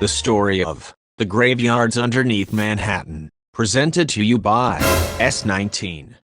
The story of the graveyards underneath Manhattan, presented to you by S19.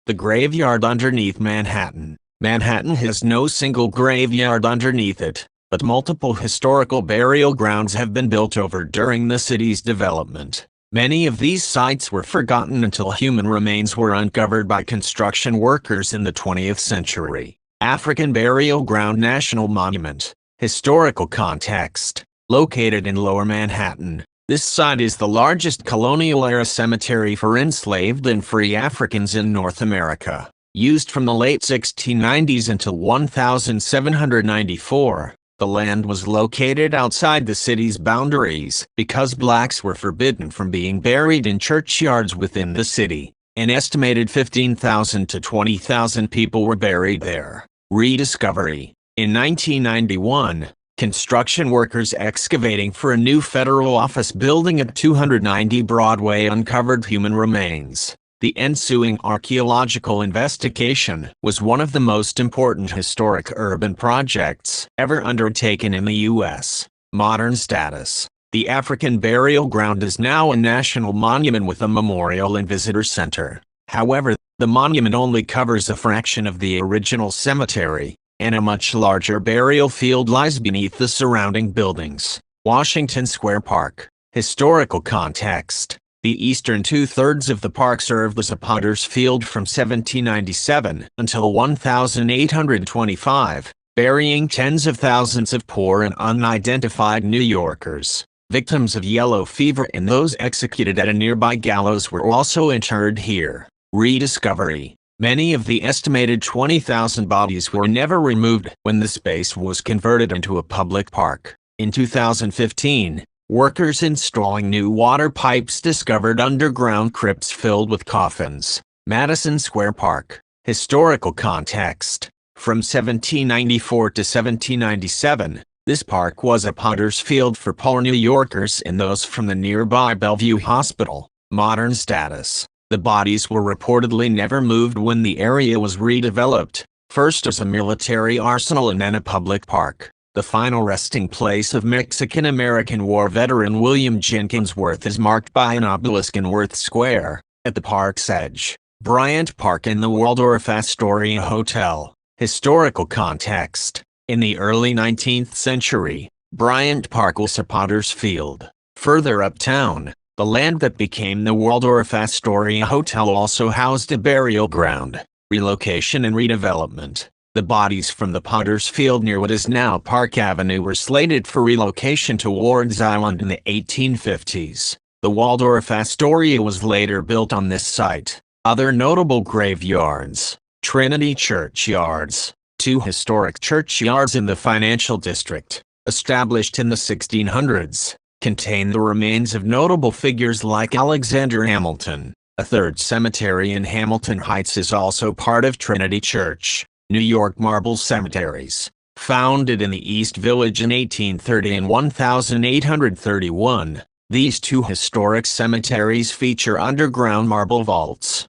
The graveyard underneath Manhattan. Manhattan has no single graveyard underneath it, but multiple historical burial grounds have been built over during the city's development. Many of these sites were forgotten until human remains were uncovered by construction workers in the 20th century. African Burial Ground National Monument. Historical context. Located in Lower Manhattan, this site is the largest colonial-era cemetery for enslaved and free Africans in North America. Used from the late 1690s until 1794, the land was located outside the city's boundaries because blacks were forbidden from being buried in churchyards within the city. An estimated 15,000 to 20,000 people were buried there. Rediscovery. In 1991, construction workers excavating for a new federal office building at 290 Broadway uncovered human remains. The ensuing archaeological investigation was one of the most important historic urban projects ever undertaken in the U.S. Modern status. The African Burial Ground is now a national monument with a memorial and visitor center. However, the monument only covers a fraction of the original cemetery, and a much larger burial field lies beneath the surrounding buildings. Madison Square Park. Historical context. The eastern two-thirds of the park served as a potter's field from 1797 until 1825, burying tens of thousands of poor and unidentified New Yorkers. Victims of yellow fever and those executed at a nearby gallows were also interred here. Rediscovery. Many of the estimated 20,000 bodies were never removed when the space was converted into a public park. In 2015, workers installing new water pipes discovered underground crypts filled with coffins. Madison Square Park. Historical context. From 1794 to 1797, this park was a potter's field for poor New Yorkers and those from the nearby Bellevue Hospital. Modern status. The bodies were reportedly never moved when the area was redeveloped, first as a military arsenal and then a public park. The final resting place of Mexican-American war veteran William Jenkins Worth is marked by an obelisk in Worth Square, at the park's edge. Bryant Park and the Waldorf Astoria Hotel. Historical context. In the early 19th century, Bryant Park was a potter's field. Further uptown, the land that became the Waldorf Astoria Hotel also housed a burial ground. Relocation and redevelopment. The bodies from the potter's field near what is now Park Avenue were slated for relocation to Ward's Island in the 1850s. The Waldorf Astoria was later built on this site. Other notable graveyards. Trinity Churchyards. Two historic churchyards in the financial district, established in the 1600s, contain the remains of notable figures like Alexander Hamilton. A third cemetery in Hamilton Heights is also part of Trinity Church. New York Marble Cemeteries. Founded in the East Village in 1830 and 1831, these two historic cemeteries feature underground marble vaults.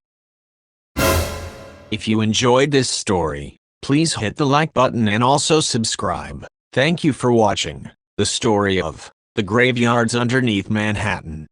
If you enjoyed this story, please hit the like button and also subscribe. Thank you for watching the story of the graveyards underneath Manhattan.